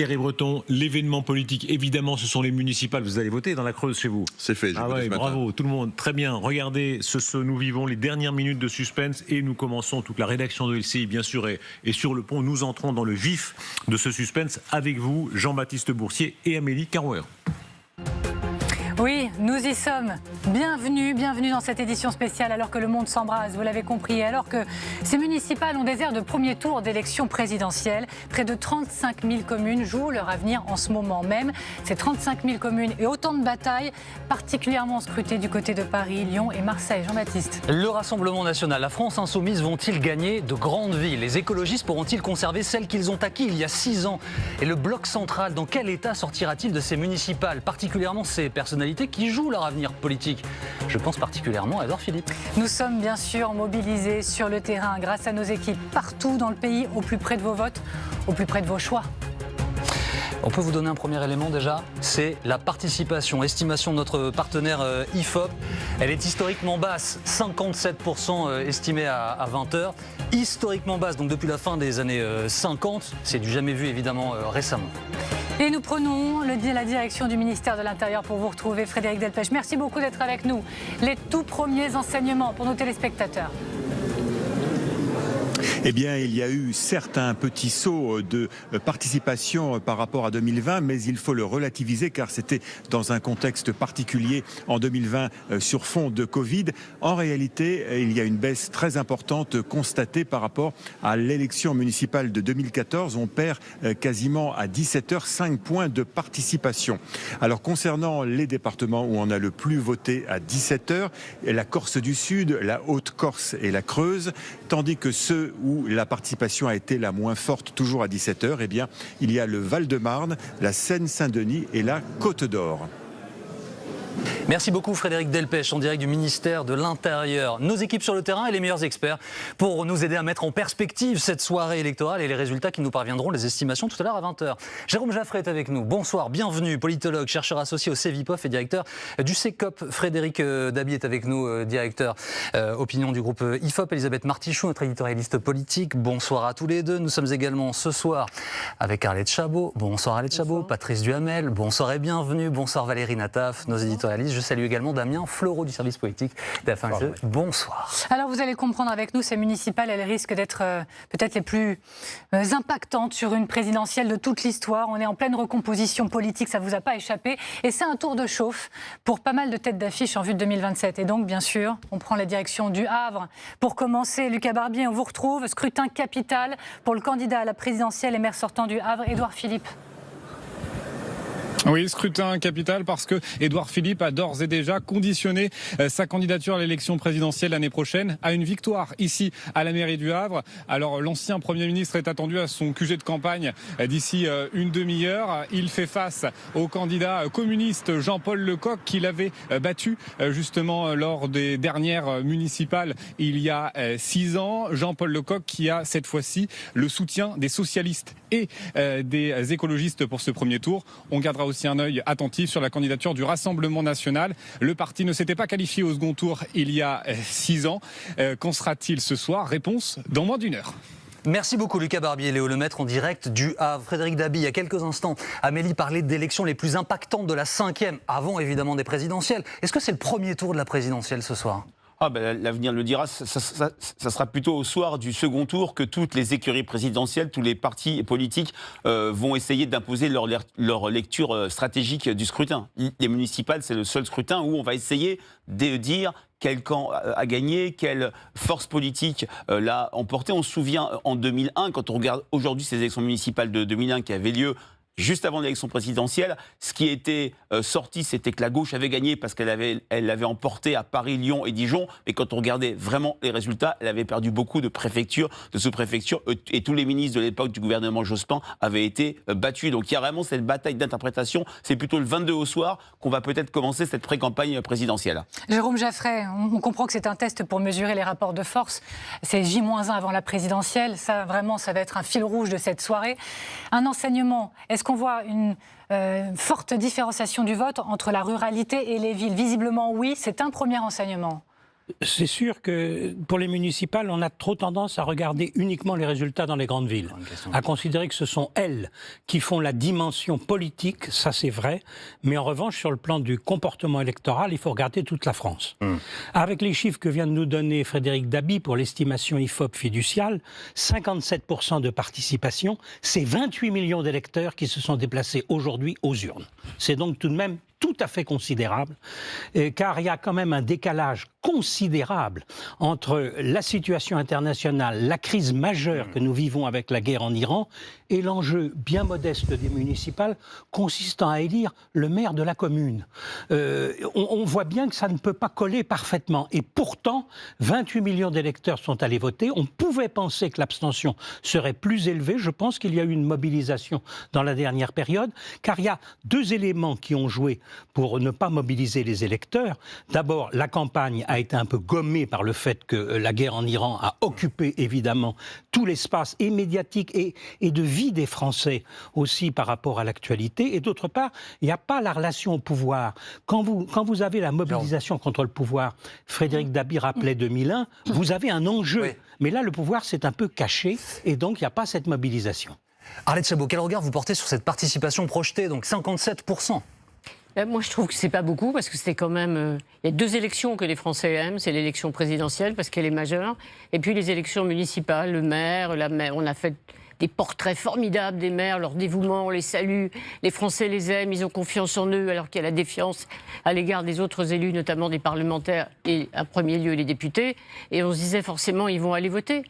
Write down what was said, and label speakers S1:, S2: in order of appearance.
S1: Thierry Breton, l'événement politique, évidemment, ce sont les municipales. Vous allez voter dans la Creuse chez vous.
S2: C'est fait.
S1: Bravo, tout le monde. Très bien. Regardez, nous vivons les dernières minutes de suspense et nous commençons toute la rédaction de LCI, bien sûr, et sur le pont. Nous entrons dans le vif de ce suspense avec vous, Jean-Baptiste Boursier et Amélie Carouer.
S3: Oui, nous y sommes. Bienvenue dans cette édition spéciale alors que le monde s'embrase, vous l'avez compris, alors que ces municipales ont des airs de premier tour d'élection présidentielle. Près de 35 000 communes jouent leur avenir en ce moment même. Ces 35 000 communes et autant de batailles particulièrement scrutées du côté de Paris, Lyon et Marseille. Jean-Baptiste.
S4: Le Rassemblement national, la France insoumise vont-ils gagner de grandes villes? Les écologistes pourront-ils conserver celles qu'ils ont acquises il y a 6 ans? Et le bloc central, dans quel état sortira-t-il de ces municipales? Particulièrement ces personnalités qui jouent leur avenir politique. Je pense particulièrement à Édouard Philippe.
S3: Nous sommes bien sûr mobilisés sur le terrain grâce à nos équipes partout dans le pays, au plus près de vos votes, au plus près de vos choix.
S4: On peut vous donner un premier élément déjà, c'est la participation. Estimation de notre partenaire IFOP, elle est historiquement basse, 57% estimée à 20h. Historiquement basse, donc depuis la fin des années 50, c'est du jamais vu évidemment récemment.
S3: Et nous prenons la direction du ministère de l'Intérieur pour vous retrouver, Frédéric Delpech. Merci beaucoup d'être avec nous. Les tout premiers enseignements pour nos téléspectateurs.
S5: Eh bien, il y a eu certes un petit saut de participation par rapport à 2020, mais il faut le relativiser car c'était dans un contexte particulier en 2020 sur fond de Covid. En réalité, il y a une baisse très importante constatée par rapport à l'élection municipale de 2014. On perd quasiment à 17h 5 points de participation. Alors, concernant les départements où on a le plus voté à 17h, la Corse du Sud, la Haute-Corse et la Creuse, tandis que ceux où la participation a été la moins forte, toujours à 17h, eh bien, il y a le Val-de-Marne, la Seine-Saint-Denis et la Côte d'Or.
S4: Merci beaucoup Frédéric Delpech en direct du ministère de l'Intérieur. Nos équipes sur le terrain et les meilleurs experts pour nous aider à mettre en perspective cette soirée électorale et les résultats qui nous parviendront, les estimations tout à l'heure à 20h. Jérôme Jaffray est avec nous. Bonsoir, bienvenue, politologue, chercheur associé au CEVIPOF et directeur du CECOP. Frédéric Dabi est avec nous, directeur opinion du groupe IFOP. Elisabeth Martichoux, notre éditorialiste politique. Bonsoir à tous les deux. Nous sommes également ce soir avec Arlette Chabot. Bonsoir Arlette Chabot, Patrice Duhamel. Bonsoir et bienvenue. Bonsoir Valérie Nataf, nos éditorialistes. Je salue également Damien Fleureau du service politique d'AFP. Bonsoir.
S3: Alors vous allez comprendre avec nous, ces municipales, elles risquent d'être peut-être les plus impactantes sur une présidentielle de toute l'histoire. On est en pleine recomposition politique, ça ne vous a pas échappé. Et c'est un tour de chauffe pour pas mal de têtes d'affiche en vue de 2027. Et donc, bien sûr, on prend la direction du Havre. Pour commencer, Lucas Barbier, on vous retrouve. Scrutin capital pour le candidat à la présidentielle et maire sortant du Havre, Édouard Philippe.
S6: Oui, scrutin capital parce que Édouard Philippe a d'ores et déjà conditionné sa candidature à l'élection présidentielle l'année prochaine à une victoire ici à la mairie du Havre. Alors l'ancien Premier ministre est attendu à son QG de campagne d'ici une demi-heure. Il fait face au candidat communiste Jean-Paul Lecoq qu'il avait battu justement lors des dernières municipales il y a 6 ans. Jean-Paul Lecoq qui a cette fois-ci le soutien des socialistes et des écologistes pour ce premier tour. On gardera aussi un œil attentif sur la candidature du Rassemblement national. Le parti ne s'était pas qualifié au second tour il y a 6 ans. Qu'en sera-t-il ce soir? Réponse dans moins d'une heure.
S4: Merci beaucoup Lucas Barbier et Léo Lemaître en direct du Havre. Frédéric Dabi, il y a quelques instants, Amélie parlait d'élections les plus impactantes de la 5e, avant évidemment des présidentielles. Est-ce que c'est le premier tour de la présidentielle ce soir ?
S7: L'avenir le dira, ça sera plutôt au soir du second tour que toutes les écuries présidentielles, tous les partis politiques vont essayer d'imposer leur lecture stratégique du scrutin. Les municipales, c'est le seul scrutin où on va essayer de dire quel camp a gagné, quelle force politique l'a emporté. On se souvient en 2001, quand on regarde aujourd'hui ces élections municipales de 2001 qui avaient lieu juste avant l'élection présidentielle, ce qui était sorti, c'était que la gauche avait gagné parce qu'elle avait emporté à Paris, Lyon et Dijon. Mais quand on regardait vraiment les résultats, elle avait perdu beaucoup de préfectures, de sous-préfectures. Et tous les ministres de l'époque du gouvernement Jospin avaient été battus. Donc il y a vraiment cette bataille d'interprétation. C'est plutôt le 22 au soir qu'on va peut-être commencer cette pré-campagne présidentielle.
S3: Jérôme Jaffray, on comprend que c'est un test pour mesurer les rapports de force. C'est J-1 avant la présidentielle. Ça, vraiment, ça va être un fil rouge de cette soirée. Un enseignement. Est-ce qu'on voit une forte différenciation du vote entre la ruralité et les villes? Visiblement, oui, c'est un premier enseignement.
S2: C'est sûr que pour les municipales, on a trop tendance à regarder uniquement les résultats dans les grandes villes, à considérer que ce sont elles qui font la dimension politique, ça c'est vrai, mais en revanche, sur le plan du comportement électoral, il faut regarder toute la France. Avec les chiffres que vient de nous donner Frédéric Dabi pour l'estimation IFOP fiduciale, 57% de participation, c'est 28 millions d'électeurs qui se sont déplacés aujourd'hui aux urnes. C'est donc tout de même tout à fait considérable, car il y a quand même un décalage considérable entre la situation internationale, la crise majeure que nous vivons avec la guerre en Iran, et l'enjeu bien modeste des municipales consistant à élire le maire de la commune. On voit bien que ça ne peut pas coller parfaitement. Et pourtant, 28 millions d'électeurs sont allés voter. On pouvait penser que l'abstention serait plus élevée. Je pense qu'il y a eu une mobilisation dans la dernière période, car il y a deux éléments qui ont joué pour ne pas mobiliser les électeurs. D'abord, la campagne a été un peu gommée par le fait que la guerre en Iran a occupé évidemment tout l'espace et médiatique et de vie des Français aussi par rapport à l'actualité. Et d'autre part, il n'y a pas la relation au pouvoir. Quand vous avez la mobilisation contre le pouvoir, Frédéric Dabi rappelait 2001, vous avez un enjeu. Oui. Mais là, le pouvoir s'est un peu caché et donc il n'y a pas cette mobilisation.
S4: Arlette Chabot, quel regard vous portez sur cette participation projetée, donc 57%?
S8: Moi, je trouve que c'est pas beaucoup parce que c'était quand même. Il y a deux élections que les Français aiment, c'est l'élection présidentielle parce qu'elle est majeure, et puis les élections municipales, le maire, la maire. On a fait des portraits formidables des maires, leur dévouement, on les salue, les Français les aiment, ils ont confiance en eux, alors qu'il y a la défiance à l'égard des autres élus, notamment des parlementaires et en premier lieu les députés. Et on se disait forcément ils vont aller voter.